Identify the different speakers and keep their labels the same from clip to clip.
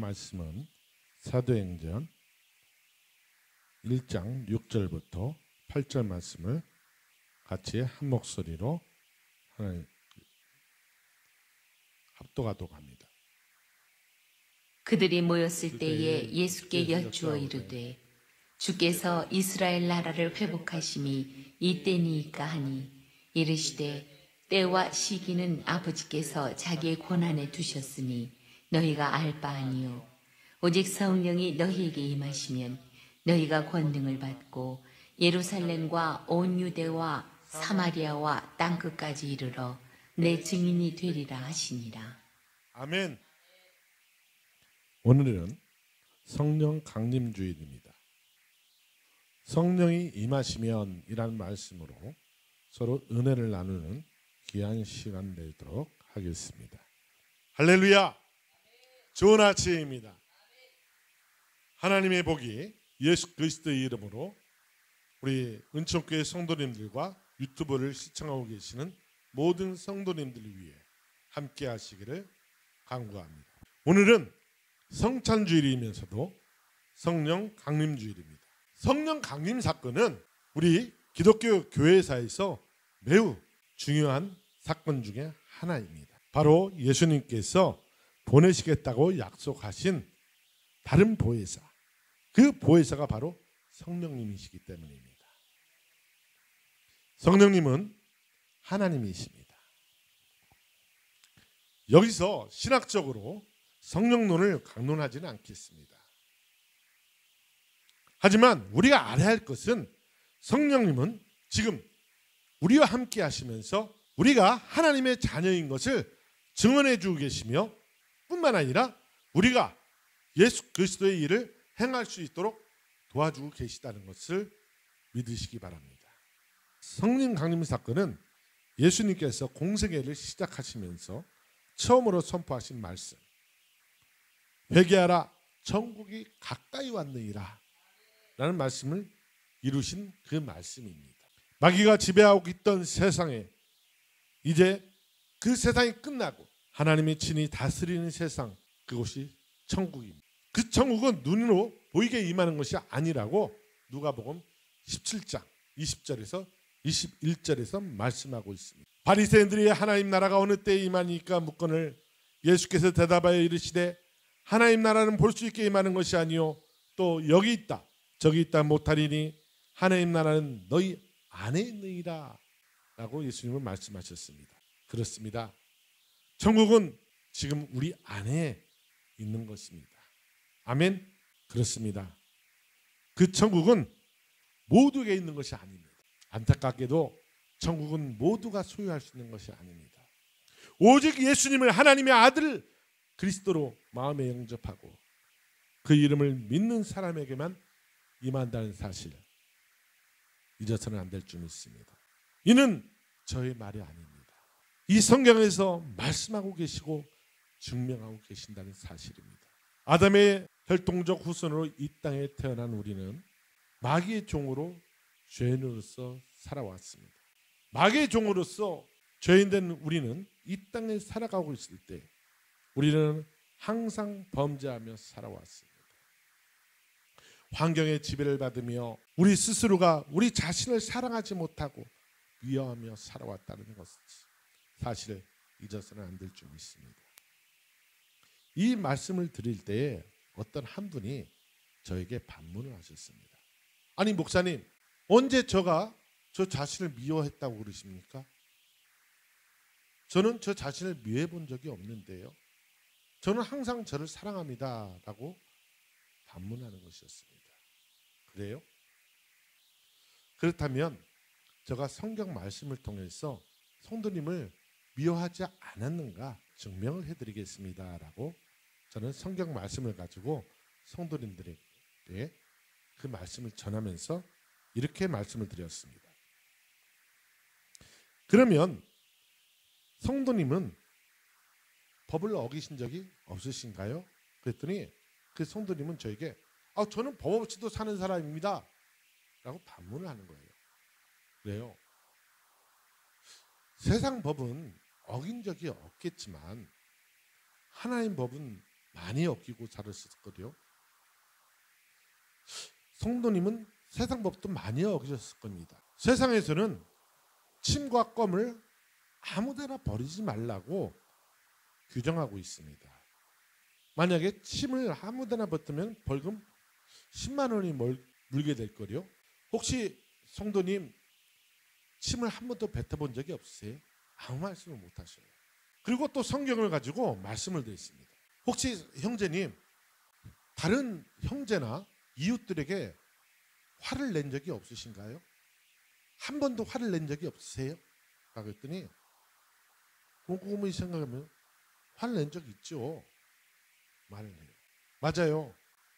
Speaker 1: 말씀은 사도행전 1장 6절부터 8절 말씀을 같이 한 목소리로 하나님 합독하도록 합니다.
Speaker 2: 그들이 모였을 때에 예수께 여쭈어 이르되 주께서 이스라엘 나라를 회복하심이 이때니이까 하니 이르시되 때와 시기는 아버지께서 자기의 권한에 두셨으니 너희가 알 바 아니요 오직 성령이 너희에게 임하시면 너희가 권능을 받고 예루살렘과 온 유대와 사마리아와 땅끝까지 이르러 내 증인이 되리라 하시니라.
Speaker 1: 아멘. 오늘은 성령 강림 주일입니다. 성령이 임하시면 이라는 말씀으로 서로 은혜를 나누는 귀한 시간 되도록 하겠습니다. 할렐루야. 좋은 아침입니다. 하나님의 복이 예수 그리스도의 이름으로 우리 은총교회 성도님들과 유튜브를 시청하고 계시는 모든 성도님들을 위해 함께 하시기를 간구합니다. 오늘은 성찬주일이면서도 성령 강림주일입니다. 성령 강림 사건은 우리 기독교 교회사에서 매우 중요한 사건 중에 하나입니다. 바로 예수님께서 보내시겠다고 약속하신 다른 보혜사, 그 보혜사가 바로 성령님이시기 때문입니다. 성령님은 하나님이십니다. 여기서 신학적으로 성령론을 강론하지는 않겠습니다. 하지만 우리가 알아야 할 것은 성령님은 지금 우리와 함께 하시면서 우리가 하나님의 자녀인 것을 증언해 주고 계시며 뿐만 아니라 우리가 예수 그리스도의 일을 행할 수 있도록 도와주고 계시다는 것을 믿으시기 바랍니다. 성령 강림 사건은 예수님께서 공생애를 시작하시면서 처음으로 선포하신 말씀, 회개하라 천국이 가까이 왔느니라 라는 말씀을 이루신 그 말씀입니다. 마귀가 지배하고 있던 세상에 이제 그 세상이 끝나고 하나님의 친히 다스리는 세상, 그것이 천국입니다. 그 천국은 눈으로 보이게 임하는 것이 아니라고 누가복음 17장 20절에서 21절에서 말씀하고 있습니다. 바리새인들이 하나님 나라가 어느 때에 임하니까 묻거늘 예수께서 대답하여 이르시되 하나님 나라는 볼 수 있게 임하는 것이 아니요 또 여기 있다 저기 있다 못하리니 하나님 나라는 너희 안에 있느니라 라고 예수님은 말씀하셨습니다. 그렇습니다. 천국은 지금 우리 안에 있는 것입니다. 아멘. 그렇습니다. 그 천국은 모두에게 있는 것이 아닙니다. 안타깝게도 천국은 모두가 소유할 수 있는 것이 아닙니다. 오직 예수님을 하나님의 아들 그리스도로 마음에 영접하고 그 이름을 믿는 사람에게만 임한다는 사실 잊어서는 안 될 줄 믿습니다. 이는 저의 말이 아닙니다. 이 성경에서 말씀하고 계시고 증명하고 계신다는 사실입니다. 아담의 혈통적 후손으로 이 땅에 태어난 우리는 마귀의 종으로 죄인으로서 살아왔습니다. 마귀의 종으로서 죄인된 우리는 이 땅에 살아가고 있을 때 우리는 항상 범죄하며 살아왔습니다. 환경의 지배를 받으며 우리 스스로가 우리 자신을 사랑하지 못하고 미워하며 살아왔다는 것 사실을 잊어서는 안 될 줄 믿습니다. 이 말씀을 드릴 때에 어떤 한 분이 저에게 반문을 하셨습니다. 아니 목사님, 언제 제가 저 자신을 미워했다고 그러십니까? 저는 저 자신을 미워해 본 적이 없는데요. 저는 항상 저를 사랑합니다 라고 반문하는 것이었습니다. 그래요? 그렇다면 제가 성경 말씀을 통해서 성도님을 미워하지 않았는가 증명을 해드리겠습니다 라고 저는 성경 말씀을 가지고 성도님들에게 그 말씀을 전하면서 이렇게 말씀을 드렸습니다. 그러면 성도님은 법을 어기신 적이 없으신가요? 그랬더니 그 성도님은 저에게 저는 법 없이도 사는 사람입니다 라고 반문을 하는 거예요. 그래요. 세상 법은 어긴 적이 없겠지만 하나님 법은 많이 어기고 살았을 거요. 성도님은 세상 법도 많이 어기셨을 겁니다. 세상에서는 침과 껌을 아무데나 버리지 말라고 규정하고 있습니다. 만약에 침을 아무데나 뱉으면 벌금 10만 원이 물게 될 거요. 혹시 성도님 침을 한 번도 뱉어본 적이 없으세요? 아무 말씀을 못 하셔요. 그리고 또 성경을 가지고 말씀을 드렸습니다. 혹시 형제님 다른 형제나 이웃들에게 화를 낸 적이 없으신가요? 한 번도 화를 낸 적이 없으세요? 라고 했더니 곰곰이 생각하면 화를 낸 적 있죠. 말을 해요. 맞아요.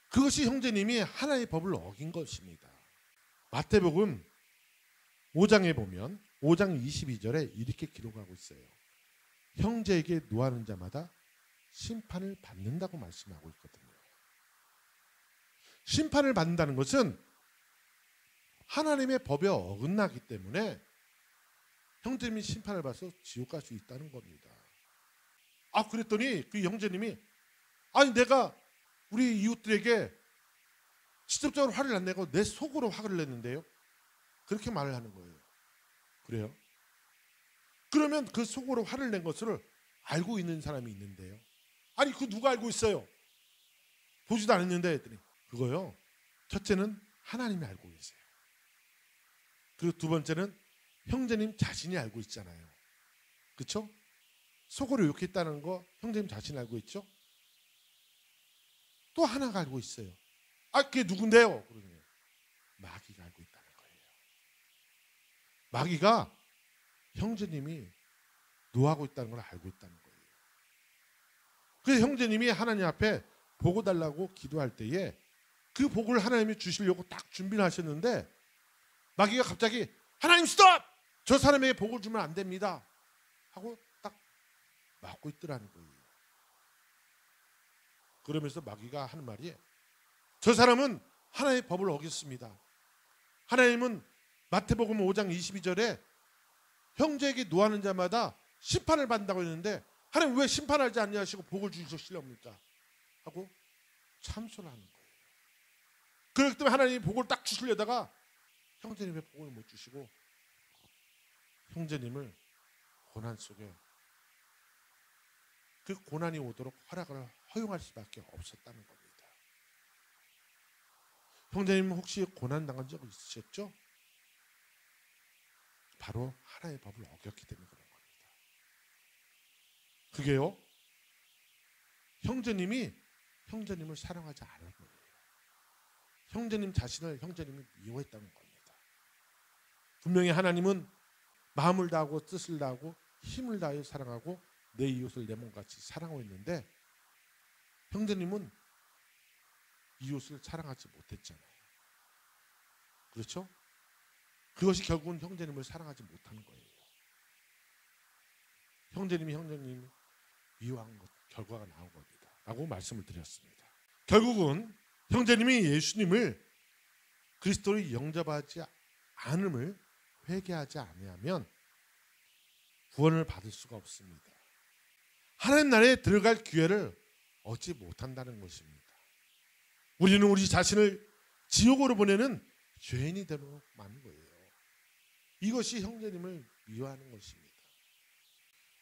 Speaker 1: 그것이 형제님이 하나의 법을 어긴 것입니다. 마태복음 5장에 보면 5장 22절에 이렇게 기록하고 있어요. 형제에게 노하는 자마다 심판을 받는다고 말씀하고 있거든요. 심판을 받는다는 것은 하나님의 법에 어긋나기 때문에 형제님이 심판을 받아서 지옥 갈 수 있다는 겁니다. 그랬더니 그 형제님이 아니 내가 우리 이웃들에게 직접적으로 화를 안 내고 내 속으로 화를 냈는데요. 그렇게 말을 하는 거예요. 그래요? 그러면 그 속으로 화를 낸 것을 알고 있는 사람이 있는데요. 아니 그 누가 알고 있어요? 보지도 않았는데 했더니 그거요. 첫째는 하나님이 알고 계세요. 그리고 두 번째는 형제님 자신이 알고 있잖아요. 그렇죠? 속으로 욕했다는 거 형제님 자신이 알고 있죠? 또 하나가 알고 있어요. 그게 누군데요? 그러면 마귀가 알고 있다는 거예요. 마귀가 형제님이 노하고 있다는 걸 알고 있다는 거예요. 그래서 형제님이 하나님 앞에 복을 달라고 기도할 때에 그 복을 하나님이 주시려고 딱 준비를 하셨는데 마귀가 갑자기 하나님 스톱! 저 사람에게 복을 주면 안 됩니다. 하고 딱 막고 있더라는 거예요. 그러면서 마귀가 하는 말이 저 사람은 하나님의 법을 어겼습니다. 하나님은 마태복음 5장 22절에 형제에게 노하는 자마다 심판을 받는다고 했는데 하나님 왜 심판하지 않냐 하시고 복을 주시려합니까? 하고 참소를 하는 거예요. 그렇기 때문에 하나님이 복을 딱 주시려다가 형제님의 복을 못 주시고 형제님을 고난 속에 그 고난이 오도록 허락을 허용할 수밖에 없었다는 겁니다. 형제님 혹시 고난 당한 적 있으셨죠? 바로 하나의 법을 어겼기 때문에 그런 겁니다. 그게요. 형제님이 형제님을 사랑하지 않은 거예요. 형제님 자신을 형제님이 미워했다는 겁니다. 분명히 하나님은 마음을 다하고 뜻을 다하고 힘을 다해 사랑하고 내 이웃을 내 몸같이 사랑하고 있는데 형제님은 이웃을 사랑하지 못했잖아요. 그렇죠? 그것이 결국은 형제님을 사랑하지 못하는 거예요. 형제님이 형제님을 미워한 것 결과가 나온 겁니다. 라고 말씀을 드렸습니다. 결국은 형제님이 예수님을 그리스도로 영접하지 않음을 회개하지 아니하면 구원을 받을 수가 없습니다. 하나님 나라에 들어갈 기회를 얻지 못한다는 것입니다. 우리는 우리 자신을 지옥으로 보내는 죄인이 되도록 만든 거예요. 이것이 형제님을 미워하는 것입니다.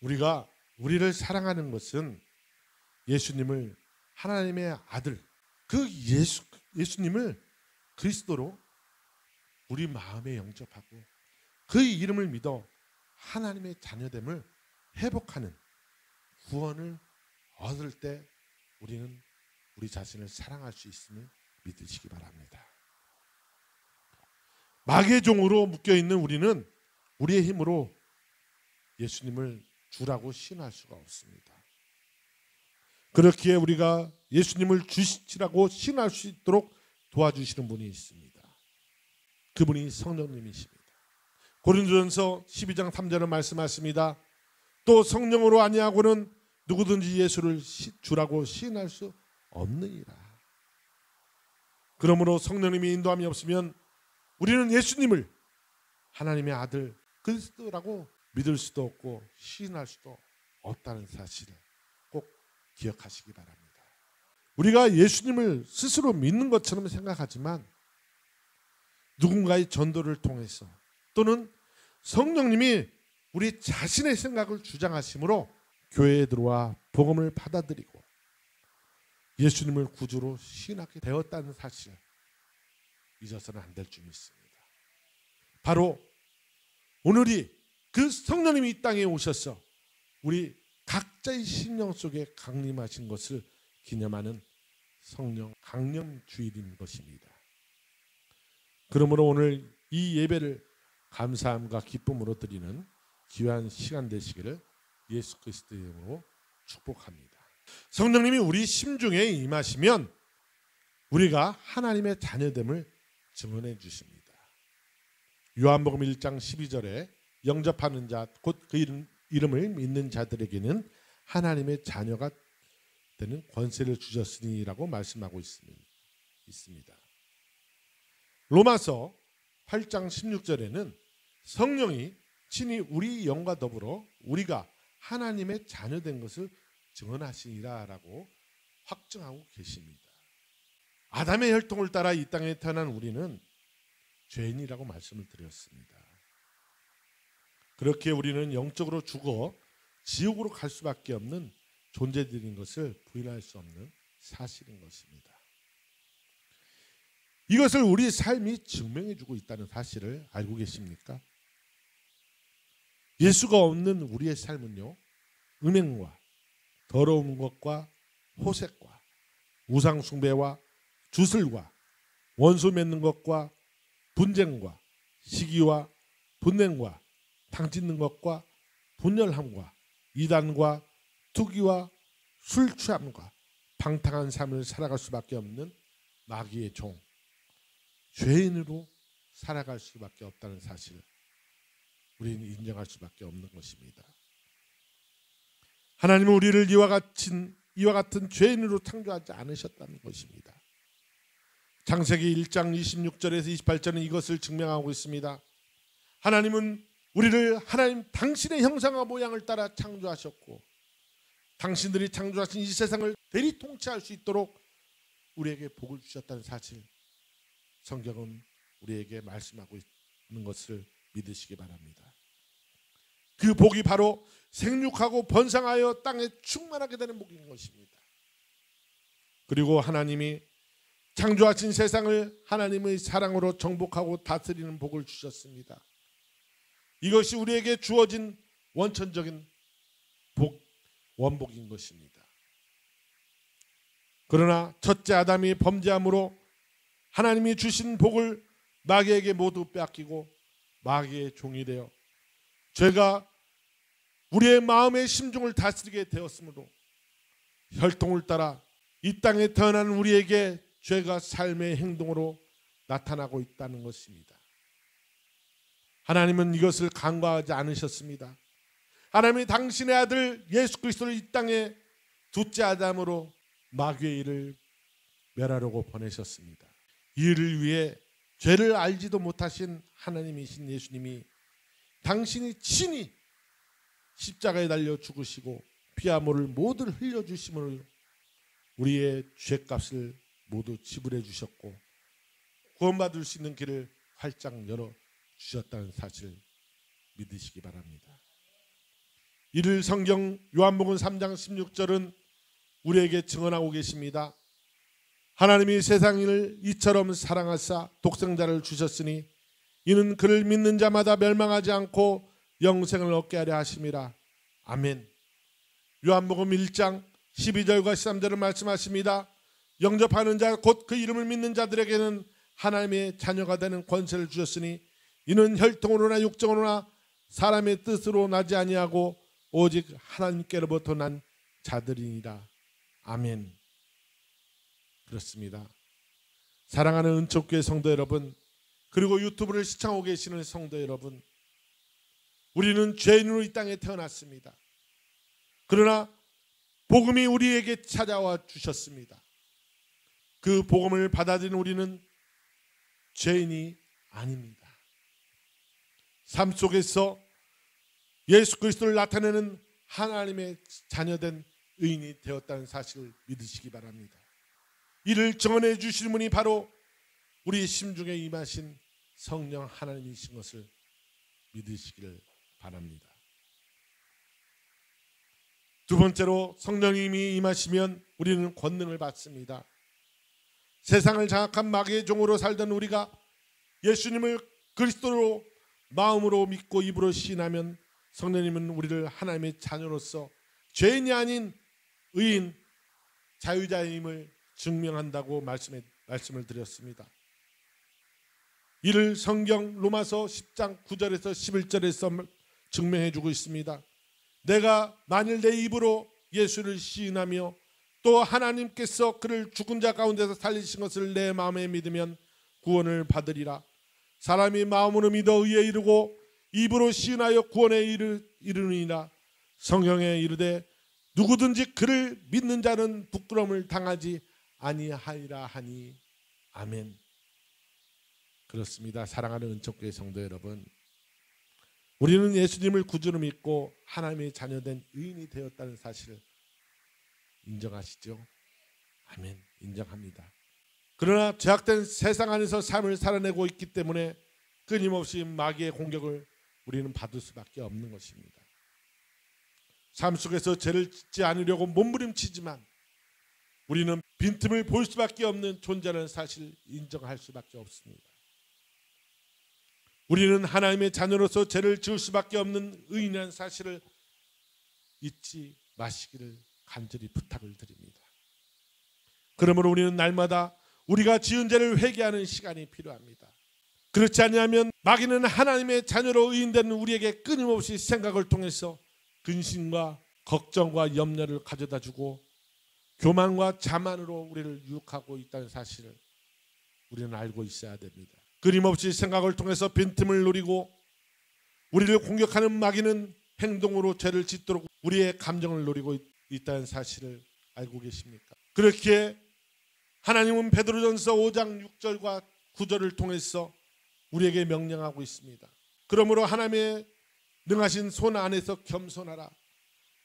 Speaker 1: 우리가 우리를 사랑하는 것은 예수님을 하나님의 아들 그 예수님을 그리스도로 우리 마음에 영접하고 그의 이름을 믿어 하나님의 자녀됨을 회복하는 구원을 얻을 때 우리는 우리 자신을 사랑할 수 있음을 믿으시기 바랍니다. 마귀의 종으로 묶여있는 우리는 우리의 힘으로 예수님을 주라고 신할 수가 없습니다. 그렇기에 우리가 예수님을 주시라고 신할 수 있도록 도와주시는 분이 있습니다. 그분이 성령님이십니다. 고린도전서 12장 3절은 말씀하십니다. 또 성령으로 아니하고는 누구든지 예수를 주라고 시인할 수 없느니라. 그러므로 성령님이 인도함이 없으면 우리는 예수님을 하나님의 아들 그리스도라고 믿을 수도 없고 시인할 수도 없다는 사실을 꼭 기억하시기 바랍니다. 우리가 예수님을 스스로 믿는 것처럼 생각하지만 누군가의 전도를 통해서 또는 성령님이 우리 자신의 생각을 주장하심으로 교회에 들어와 복음을 받아들이고 예수님을 구주로 시인하게 되었다는 사실 잊어서는 안 될 줄 믿습니다. 바로 오늘이 그 성령님이 이 땅에 오셔서 우리 각자의 심령 속에 강림하신 것을 기념하는 성령 강림 주일인 것입니다. 그러므로 오늘 이 예배를 감사함과 기쁨으로 드리는 귀한 시간 되시기를 예수 그리스도의 이름으로 축복합니다. 성령님이 우리 심중에 임하시면 우리가 하나님의 자녀됨을 증언해 주십니다. 요한복음 1장 12절에 영접하는 자 곧 그 이름을 믿는 자들에게는 하나님의 자녀가 되는 권세를 주셨으니라고 말씀하고 있습니다. 로마서 8장 16절에는 성령이 친히 우리 영과 더불어 우리가 하나님의 자녀된 것을 증언하시니라라고 확증하고 계십니다. 아담의 혈통을 따라 이 땅에 태어난 우리는 죄인이라고 말씀을 드렸습니다. 그렇게 우리는 영적으로 죽어 지옥으로 갈 수밖에 없는 존재들인 것을 부인할 수 없는 사실인 것입니다. 이것을 우리 삶이 증명해 주고 있다는 사실을 알고 계십니까? 예수가 없는 우리의 삶은요, 음행과 더러운 것과 호색과 우상 숭배와 주술과 원수 맺는 것과 분쟁과 시기와 분냉과 당짓는 것과 분열함과 이단과 투기와 술 취함과 방탕한 삶을 살아갈 수밖에 없는 마귀의 종, 죄인으로 살아갈 수밖에 없다는 사실을 우리는 인정할 수밖에 없는 것입니다. 하나님은 우리를 이와 같은 죄인으로 창조하지 않으셨다는 것입니다. 창세기 1장 26절에서 28절은 이것을 증명하고 있습니다. 하나님은 우리를 하나님 당신의 형상과 모양을 따라 창조하셨고 당신들이 창조하신 이 세상을 대리 통치할 수 있도록 우리에게 복을 주셨다는 사실, 성경은 우리에게 말씀하고 있는 것을 믿으시기 바랍니다. 그 복이 바로 생육하고 번성하여 땅에 충만하게 되는 복인 것입니다. 그리고 하나님이 창조하신 세상을 하나님의 사랑으로 정복하고 다스리는 복을 주셨습니다. 이것이 우리에게 주어진 원천적인 원복인 것입니다. 그러나 첫째 아담이 범죄함으로 하나님이 주신 복을 마귀에게 모두 빼앗기고 마귀의 종이 되어 죄가 우리의 마음의 심중을 다스리게 되었으므로 혈통을 따라 이 땅에 태어난 우리에게 죄가 삶의 행동으로 나타나고 있다는 것입니다. 하나님은 이것을 간과하지 않으셨습니다. 하나님이 당신의 아들 예수 그리스도를 이 땅에 둘째 아담으로 마귀의 일을 멸하려고 보내셨습니다. 이 일을 위해 죄를 알지도 못하신 하나님이신 예수님이 당신이 친히 십자가에 달려 죽으시고 피와 물을 모두 흘려주심으로 우리의 죄값을 모두 지불해 주셨고 구원받을 수 있는 길을 활짝 열어주셨다는 사실을 믿으시기 바랍니다. 이를 성경 요한복음 3장 16절은 우리에게 증언하고 계십니다. 하나님이 세상을 이처럼 사랑하사 독생자를 주셨으니 이는 그를 믿는 자마다 멸망하지 않고 영생을 얻게 하려 하심이라. 아멘. 요한복음 1장 12절과 13절을 말씀하십니다. 영접하는 자 곧 그 이름을 믿는 자들에게는 하나님의 자녀가 되는 권세를 주셨으니 이는 혈통으로나 육정으로나 사람의 뜻으로 나지 아니하고 오직 하나님께로부터 난 자들이니라. 아멘. 그렇습니다. 사랑하는 은총교회 성도 여러분, 그리고 유튜브를 시청하고 계시는 성도 여러분, 우리는 죄인으로 이 땅에 태어났습니다. 그러나 복음이 우리에게 찾아와 주셨습니다. 그 복음을 받아들인 우리는 죄인이 아닙니다. 삶 속에서 예수 그리스도를 나타내는 하나님의 자녀된 의인이 되었다는 사실을 믿으시기 바랍니다. 이를 증언해 주실 분이 바로 우리 심중에 임하신 성령 하나님이신 것을 믿으시기를 바랍니다. 두 번째로 성령님이 임하시면 우리는 권능을 받습니다. 세상을 장악한 마귀의 종으로 살던 우리가 예수님을 그리스도로 마음으로 믿고 입으로 시인하면 성령님은 우리를 하나님의 자녀로서 죄인이 아닌 의인, 자유자임을 증명한다고 말씀을 드렸습니다. 이를 성경 로마서 10장 9절에서 11절에서 증명해 주고 있습니다. 내가 만일 내 입으로 예수를 시인하며 또 하나님께서 그를 죽은 자 가운데서 살리신 것을 내 마음에 믿으면 구원을 받으리라. 사람이 마음으로 믿어 의에 이르고 입으로 시인하여 구원에 이르느니라. 성경에 이르되 누구든지 그를 믿는 자는 부끄러움을 당하지 아니하리라 하니. 아멘. 그렇습니다. 사랑하는 은총교회 성도 여러분, 우리는 예수님을 구주로 믿고 하나님의 자녀된 의인이 되었다는 사실을 인정하시죠? 아멘. 인정합니다. 그러나 죄악된 세상 안에서 삶을 살아내고 있기 때문에 끊임없이 마귀의 공격을 우리는 받을 수밖에 없는 것입니다. 삶 속에서 죄를 짓지 않으려고 몸부림치지만 우리는 빈틈을 볼 수밖에 없는 존재라는 사실을 인정할 수밖에 없습니다. 우리는 하나님의 자녀로서 죄를 지을 수밖에 없는 의인이라는 사실을 잊지 마시기를 간절히 부탁을 드립니다. 그러므로 우리는 날마다 우리가 지은 죄를 회개하는 시간이 필요합니다. 그렇지 않으면 마귀는 하나님의 자녀로 의인되는 우리에게 끊임없이 생각을 통해서 근심과 걱정과 염려를 가져다주고 교만과 자만으로 우리를 유혹하고 있다는 사실을 우리는 알고 있어야 됩니다. 끊임없이 생각을 통해서 빈틈을 노리고 우리를 공격하는 마귀는 행동으로 죄를 짓도록 우리의 감정을 노리고 있다는 사실을 알고 계십니까? 그렇게 하나님은 베드로전서 5장 6절과 9절을 통해서 우리에게 명령하고 있습니다. 그러므로 하나님의 능하신 손 안에서 겸손하라.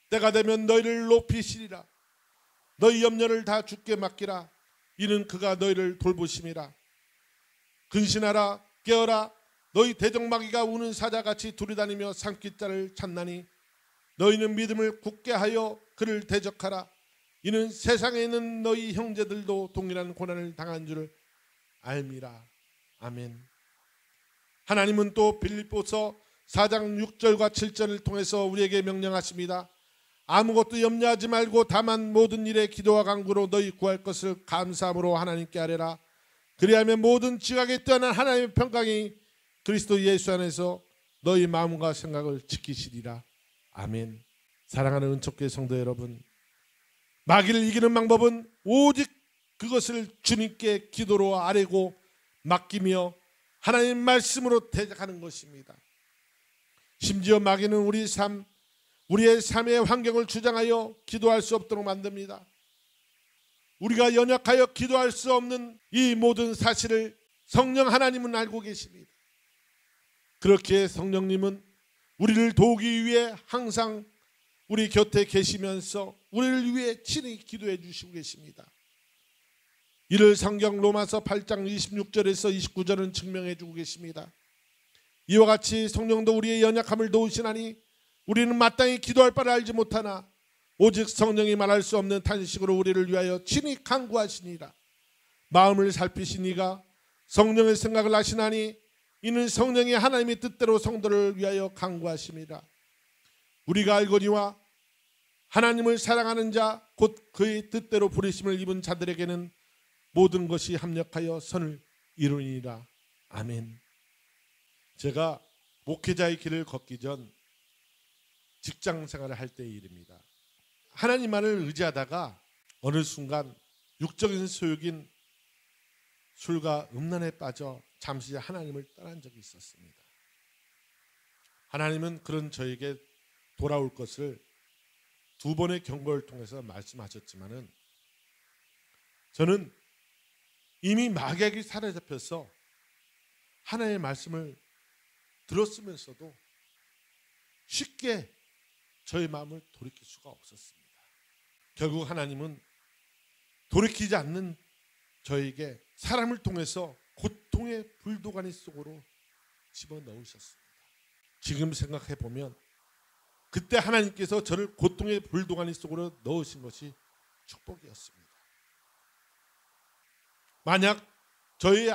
Speaker 1: 때가 되면 너희를 높이시리라. 너희 염려를 다 주께 맡기라. 이는 그가 너희를 돌보심이라. 근신하라. 깨어라. 너희 대적마귀가 우는 사자같이 두리다니며 삼킬 자를 찾나니 너희는 믿음을 굳게 하여 그를 대적하라. 이는 세상에 있는 너희 형제들도 동일한 고난을 당한 줄 알미라. 아멘. 하나님은 또 빌립보서 4장 6절과 7절을 통해서 우리에게 명령하십니다. 아무것도 염려하지 말고 다만 모든 일에 기도와 간구로 너희 구할 것을 감사함으로 하나님께 아뢰라. 그리하면 모든 지각에 뛰어난 하나님의 평강이 그리스도 예수 안에서 너희 마음과 생각을 지키시리라. 아멘. 사랑하는 은총교회 성도 여러분, 마귀를 이기는 방법은 오직 그것을 주님께 기도로 아뢰고 맡기며 하나님 말씀으로 대적하는 것입니다. 심지어 마귀는 우리의 삶의 환경을 주장하여 기도할 수 없도록 만듭니다. 우리가 연약하여 기도할 수 없는 이 모든 사실을 성령 하나님은 알고 계십니다. 그렇게 성령님은 우리를 도우기 위해 항상 우리 곁에 계시면서 우리를 위해 친히 기도해 주시고 계십니다. 이를 성경 로마서 8장 26절에서 29절은 증명해 주고 계십니다. 이와 같이 성령도 우리의 연약함을 도우시나니 우리는 마땅히 기도할 바를 알지 못하나 오직 성령이 말할 수 없는 탄식으로 우리를 위하여 친히 간구하시니라. 마음을 살피신 이가 성령의 생각을 아시나니 이는 성령이 하나님의 뜻대로 성도를 위하여 간구하심이라. 우리가 알거니와 하나님을 사랑하는 자 곧 그의 뜻대로 부르심을 입은 자들에게는 모든 것이 합력하여 선을 이루니라. 아멘. 제가 목회자의 길을 걷기 전 직장 생활을 할 때의 일입니다. 하나님만을 의지하다가 어느 순간 육적인 소욕인 술과 음란에 빠져 잠시 하나님을 떠난 적이 있었습니다. 하나님은 그런 저에게 돌아올 것을 두 번의 경고를 통해서 말씀하셨지만은 저는 이미 마귀에게 사로잡혀서 하나님의 말씀을 들었으면서도 쉽게 저의 마음을 돌이킬 수가 없었습니다. 결국 하나님은 돌이키지 않는 저에게 사람을 통해서 고통의 불도가니 속으로 집어넣으셨습니다. 지금 생각해 보면 그때 하나님께서 저를 고통의 불도가니 속으로 넣으신 것이 축복이었습니다. 만약 저의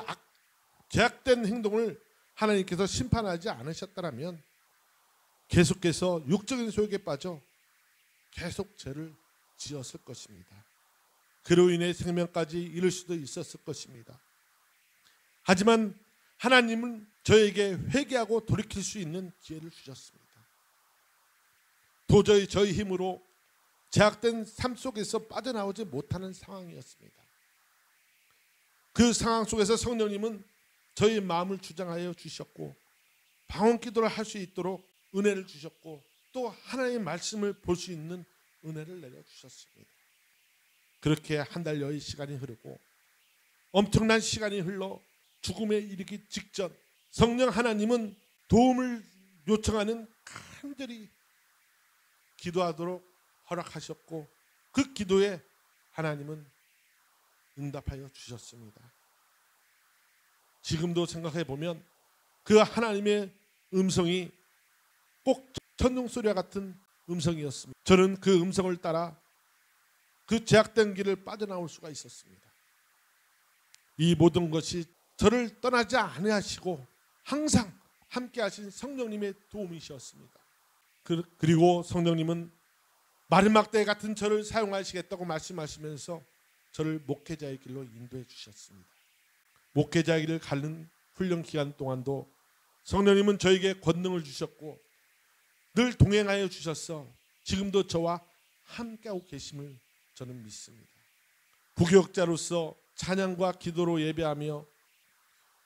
Speaker 1: 죄악된 행동을 하나님께서 심판하지 않으셨다면 계속해서 육적인 소욕에 빠져 계속 죄를 지었을 것입니다. 그로 인해 생명까지 잃을 수도 있었을 것입니다. 하지만 하나님은 저에게 회개하고 돌이킬 수 있는 기회를 주셨습니다. 도저히 저희 힘으로 제약된 삶 속에서 빠져나오지 못하는 상황이었습니다. 그 상황 속에서 성령님은 저희 마음을 주장하여 주셨고 방언 기도를 할 수 있도록 은혜를 주셨고 또 하나님의 말씀을 볼 수 있는 은혜를 내려주셨습니다. 그렇게 한 달여의 시간이 흐르고 엄청난 시간이 흘러 죽음에 이르기 직전 성령 하나님은 도움을 요청하는 간절히 기도하도록 허락하셨고 그 기도에 하나님은 응답하여 주셨습니다. 지금도 생각해 보면 그 하나님의 음성이 꼭 천둥 소리와 같은 음성이었습니다. 저는 그 음성을 따라 그 제약된 길을 빠져나올 수가 있었습니다. 이 모든 것이 저를 떠나지 않으시고 항상 함께 하신 성령님의 도움이셨습니다. 그리고 성령님은 마지막 때 같은 저를 사용하시겠다고 말씀하시면서 저를 목회자의 길로 인도해 주셨습니다. 목회자의 길을 가는 훈련 기간 동안도 성령님은 저에게 권능을 주셨고 늘 동행하여 주셔서 지금도 저와 함께하고 계심을 저는 믿습니다. 부교역자로서 찬양과 기도로 예배하며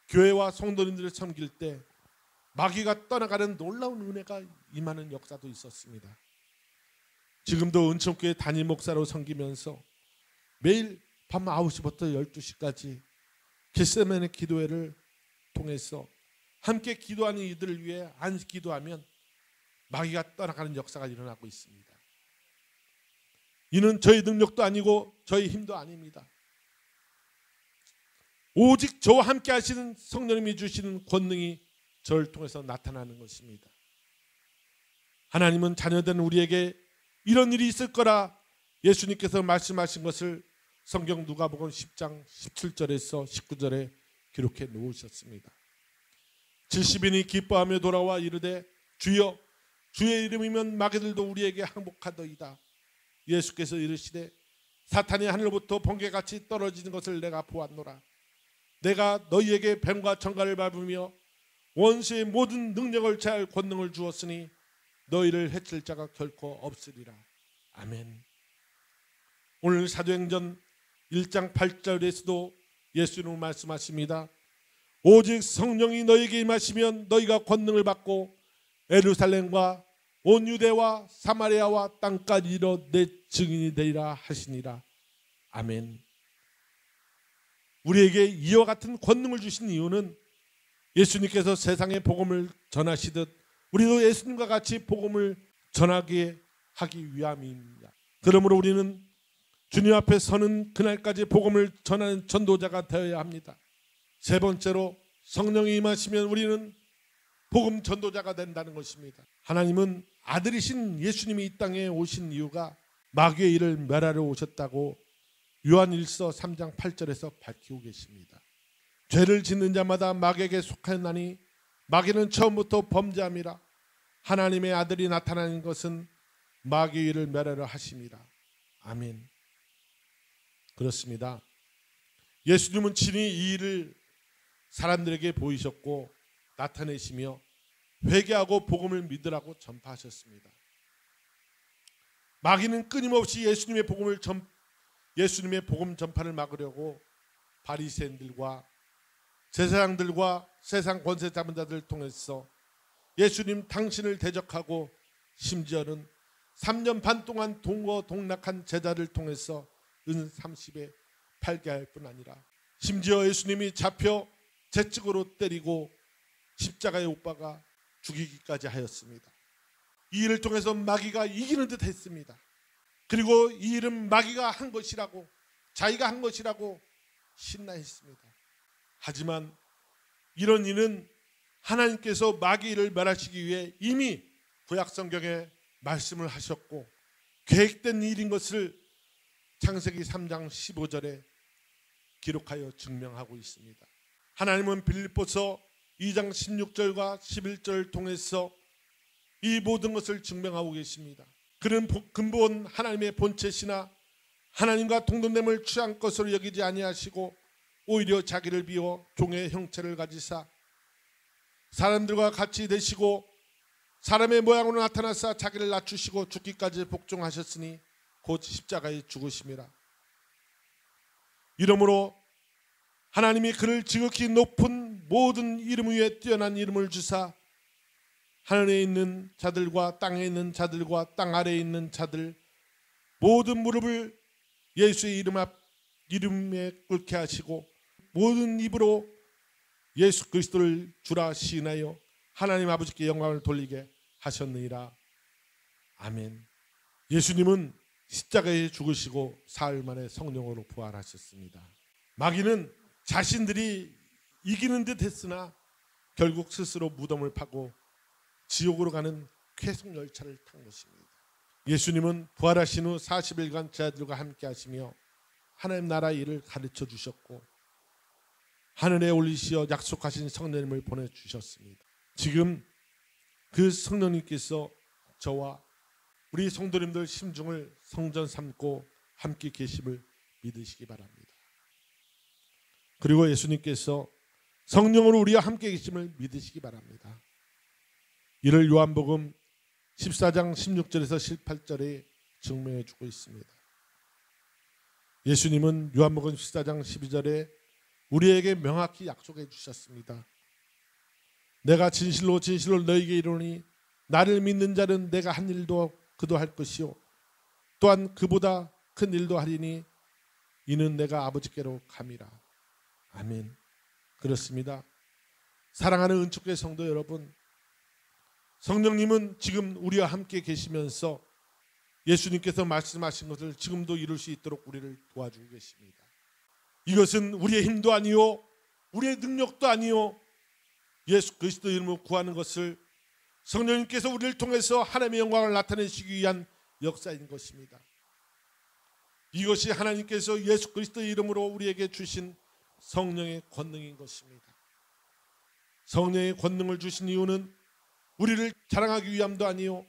Speaker 1: 교회와 성도님들을 섬길 때 마귀가 떠나가는 놀라운 은혜가 임하는 역사도 있었습니다. 지금도 은총교회 담임 목사로 섬기면서 매일 밤 9시부터 12시까지 겟세마네 기도회를 통해서 함께 기도하는 이들을 위해 안식 기도하면 마귀가 떠나가는 역사가 일어나고 있습니다. 이는 저희 능력도 아니고 저희 힘도 아닙니다. 오직 저와 함께 하시는 성령님이 주시는 권능이 저를 통해서 나타나는 것입니다. 하나님은 자녀된 우리에게 이런 일이 있을 거라 예수님께서 말씀하신 것을 성경 누가복음 10장 17절에서 19절에 기록해 놓으셨습니다. 70인이 기뻐하며 돌아와 이르되 주여 주의 이름이면 마귀들도 우리에게 항복하더이다. 예수께서 이르시되 사탄이 하늘로부터 번개같이 떨어지는 것을 내가 보았노라. 내가 너희에게 뱀과 정갈을 밟으며 원수의 모든 능력을 제할 권능을 주었으니 너희를 해칠 자가 결코 없으리라. 아멘. 오늘 사도행전 1장 8절에서도 예수님은 말씀하십니다. 오직 성령이 너희에게 임하시면 너희가 권능을 받고 예루살렘과 온 유대와 사마리아와 땅까지 이르러 내 증인이 되리라 하시니라. 아멘. 우리에게 이와 같은 권능을 주신 이유는 예수님께서 세상에 복음을 전하시듯 우리도 예수님과 같이 복음을 전하게 하기 위함입니다. 그러므로 우리는 주님 앞에 서는 그날까지 복음을 전하는 전도자가 되어야 합니다. 세 번째로 성령이 임하시면 우리는 복음 전도자가 된다는 것입니다. 하나님은 아들이신 예수님이 이 땅에 오신 이유가 마귀의 일을 멸하러 오셨다고 요한일서 3장 8절에서 밝히고 계십니다. 죄를 짓는 자마다 마귀에게 속하였나니 마귀는 처음부터 범죄함이라. 하나님의 아들이 나타나는 것은 마귀의 일을 멸하러 하심이라. 아멘. 그렇습니다. 예수님은 친히 이 일을 사람들에게 보이셨고 나타내시며 회개하고 복음을 믿으라고 전파하셨습니다. 마귀는 끊임없이 예수님의 복음 전파를 막으려고 바리새인들과 제사장들과 세상 권세 잡은 자들을 통해서 예수님 당신을 대적하고 심지어는 3년 반 동안 동거동락한 제자를 통해서 은 30에 팔게 할 뿐 아니라 심지어 예수님이 잡혀 채찍으로 때리고 십자가에 못 박아 죽이기까지 하였습니다. 이 일을 통해서 마귀가 이기는 듯 했습니다. 그리고 이 일은 마귀가 한 것이라고 자기가 한 것이라고 신나했습니다. 하지만 이런 일은 하나님께서 마귀를 멸하시기 위해 이미 구약성경에 말씀을 하셨고 계획된 일인 것을 창세기 3장 15절에 기록하여 증명하고 있습니다. 하나님은 빌립보서 2장 16절과 11절을 통해서 이 모든 것을 증명하고 계십니다. 그는 근본 하나님의 본체시나 하나님과 동등됨을 취한 것으로 여기지 아니하시고 오히려 자기를 비워 종의 형체를 가지사 사람들과 같이 되시고 사람의 모양으로 나타나사 자기를 낮추시고 죽기까지 복종하셨으니 곧 십자가에 죽으심이라. 이러므로 하나님이 그를 지극히 높은 모든 이름 위에 뛰어난 이름을 주사 하늘에 있는 자들과 땅에 있는 자들과 땅 아래에 있는 자들 모든 무릎을 예수의 이름에 꿇게 하시고 모든 입으로 예수 그리스도를 주라 시인하여 하나님 아버지께 영광을 돌리게 하셨느니라. 아멘. 예수님은 십자가에 죽으시고 사흘 만에 성령으로 부활하셨습니다. 마귀는 자신들이 이기는 듯 했으나 결국 스스로 무덤을 파고 지옥으로 가는 쾌속 열차를 탄 것입니다. 예수님은 부활하신 후 40일간 제자들과 함께 하시며 하나님 나라 일을 가르쳐 주셨고 하늘에 올리시어 약속하신 성령님을 보내주셨습니다. 지금 그 성령님께서 저와 우리 성도님들 심중을 성전 삼고 함께 계심을 믿으시기 바랍니다. 그리고 예수님께서 성령으로 우리와 함께 계심을 믿으시기 바랍니다. 이를 요한복음 14장 16절에서 18절에 증명해 주고 있습니다. 예수님은 요한복음 14장 12절에 우리에게 명확히 약속해 주셨습니다. 내가 진실로 진실로 너희에게 이르노니 나를 믿는 자는 내가 한 일도 그도 할 것이요 또한 그보다 큰 일도 하리니 이는 내가 아버지께로 감이라. 아멘. 그렇습니다. 사랑하는 은축교회 성도 여러분, 성령님은 지금 우리와 함께 계시면서 예수님께서 말씀하신 것을 지금도 이룰 수 있도록 우리를 도와주고 계십니다. 이것은 우리의 힘도 아니요 우리의 능력도 아니요 예수 그리스도 이름으로 구하는 것을 성령님께서 우리를 통해서 하나님의 영광을 나타내시기 위한 역사인 것입니다. 이것이 하나님께서 예수 그리스도 이름으로 우리에게 주신 성령의 권능인 것입니다. 성령의 권능을 주신 이유는 우리를 자랑하기 위함도 아니요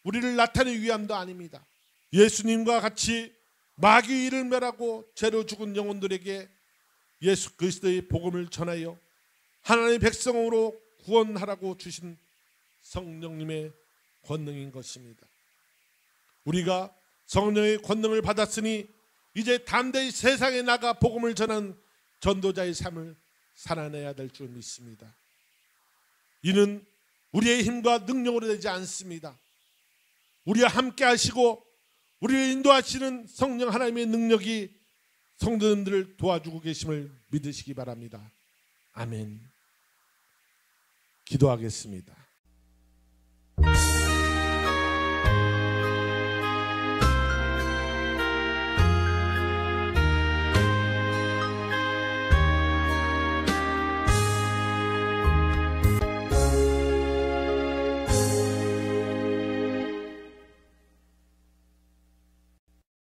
Speaker 1: 우리를 나타내기 위함도 아닙니다. 예수님과 같이 마귀를 멸하고 죄로 죽은 영혼들에게 예수 그리스도의 복음을 전하여 하나님의 백성으로 구원하라고 주신 성령님의 권능인 것입니다. 우리가 성령의 권능을 받았으니 이제 담대히 세상에 나가 복음을 전하는 전도자의 삶을 살아내야 될 줄 믿습니다. 이는 우리의 힘과 능력으로 되지 않습니다. 우리와 함께 하시고 우리를 인도하시는 성령 하나님의 능력이 성도님들을 도와주고 계심을 믿으시기 바랍니다. 아멘. 기도하겠습니다.